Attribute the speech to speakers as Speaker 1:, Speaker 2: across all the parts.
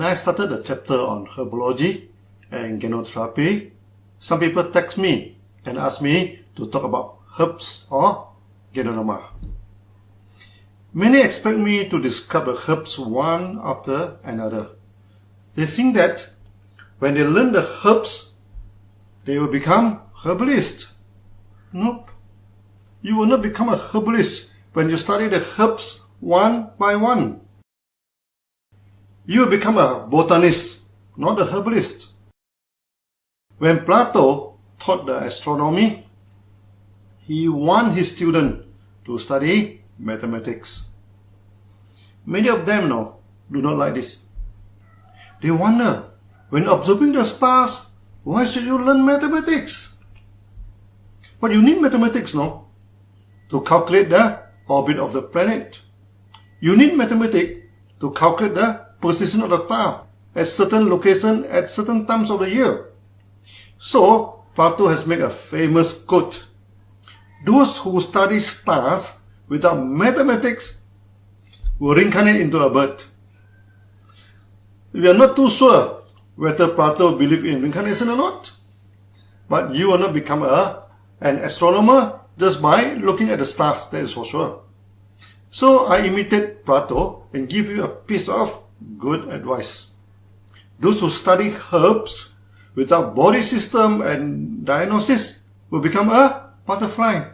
Speaker 1: I started the chapter on herbology and genotherapy, some people text me and ask me to talk about herbs or genoma. Many expect me to describe the herbs one after another. They think that when they learn the herbs, they will become herbalists. Nope. You will not become a herbalist when you study the herbs one by one. You will become a botanist, not a herbalist. When Plato taught the astronomy, he wanted his student to study mathematics. Many of them do not like this. They wonder, when observing the stars, why should you learn mathematics? But you need mathematics, to calculate the orbit of the planet. You need mathematics to calculate the position of the star at certain location at certain times of the year. So, Plato has made a famous quote. Those who study stars without mathematics will reincarnate into a bird. We are not too sure whether Plato believed in reincarnation or not. But you will not become an astronomer just by looking at the stars, that is for sure. So I imitate Plato and give you a piece of good advice. Those who study herbs without body system and diagnosis will become a butterfly.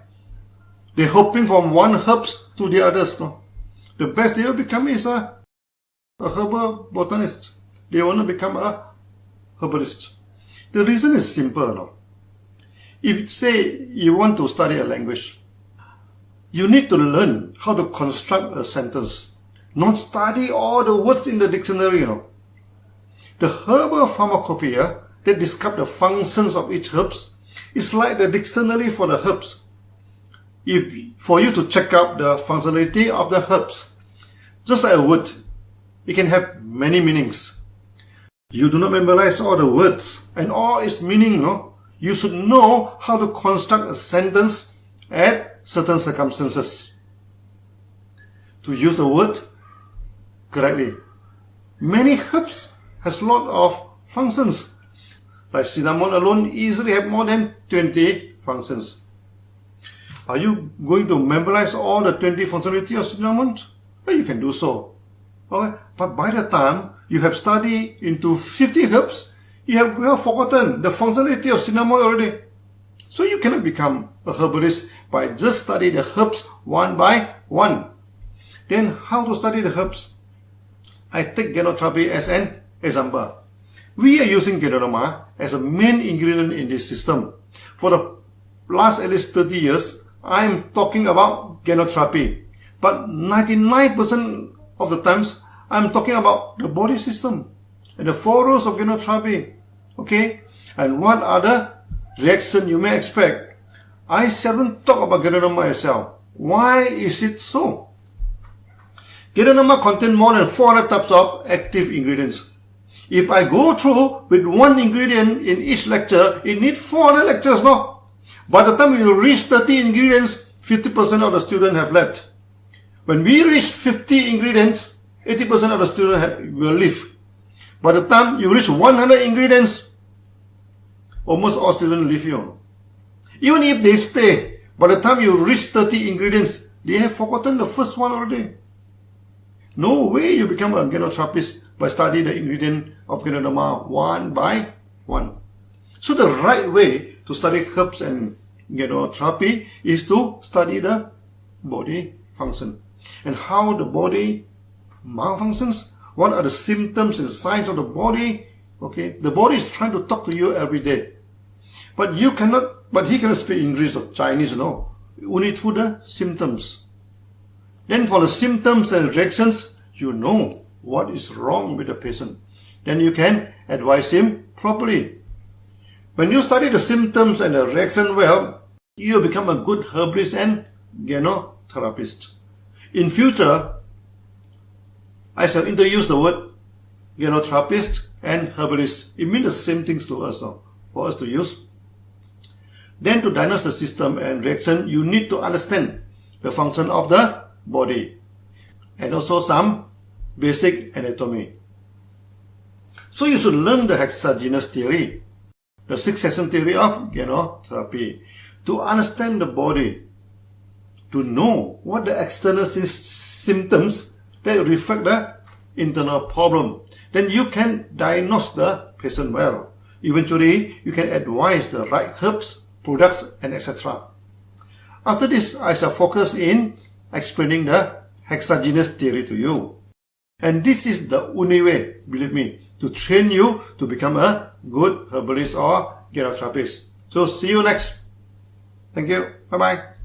Speaker 1: They're hopping from one herbs to the others. The best they will become is a herbal botanist. They will not become a herbalist. The reason is simple. If say you want to study a language, you need to learn how to construct a sentence, not study all the words in the dictionary. The herbal pharmacopoeia that describes the functions of each herbs is like the dictionary for the herbs. For you to check out the functionality of the herbs, just like a word, it can have many meanings. You do not memorize all the words and all its meaning, You should know how to construct a sentence at certain circumstances. To use the word correctly. Many herbs has lot of functions. Like cinnamon alone easily have more than 20 functions. Are you going to memorize all the 20 functionality of cinnamon? Well, you can do so. Okay? But by the time you have studied into 50 herbs, you have forgotten the functionality of cinnamon already. So you cannot become a herbalist by just studying the herbs one by one. Then how to study the herbs? I take genotherapy as an example. We are using genoma as a main ingredient in this system. For the last at least 30 years, I am talking about genotherapy. But 99% of the times, I am talking about the body system and the 4 rules of genotherapy. Okay? And what are the reactions you may expect? I seldom talk about genoma itself. Why is it so? Genoma contains more than 400 types of active ingredients. If I go through with one ingredient in each lecture, it needs 400 lectures, By the time you reach 30 ingredients, 50% of the students have left. When we reach 50 ingredients, 80% of the students will leave. By the time you reach 100 ingredients, almost all students leave you. Even if they stay, by the time you reach 30 ingredients, they have forgotten the first one already. No way you become a genotherapist by studying the ingredient of genoma one by one. So the right way to study herbs and genotherapy is to study the body function and how the body malfunctions. What are the symptoms and signs of the body? Okay, the body is trying to talk to you every day, but he cannot speak English or Chinese, only through the symptoms. Then for the symptoms and reactions, you know what is wrong with the patient. Then you can advise him properly. When you study the symptoms and the reaction well, you become a good herbalist and genotherapist. In future, I shall introduce the word genotherapist and herbalist. It means the same things to us, for us to use. Then to diagnose the system and reaction, you need to understand the function of the body and also some basic anatomy. So you should learn the hexagenous theory, the 6-session theory of therapy, to understand the body, to know what the external symptoms that reflect the internal problem. Then you can diagnose the patient well. Eventually, you can advise the right herbs, products, and etc. After this, I shall focus in explaining the hexagenous theory to you. And this is the only way, believe me, to train you to become a good herbalist or therapist. So see you next. Thank you. Bye-bye.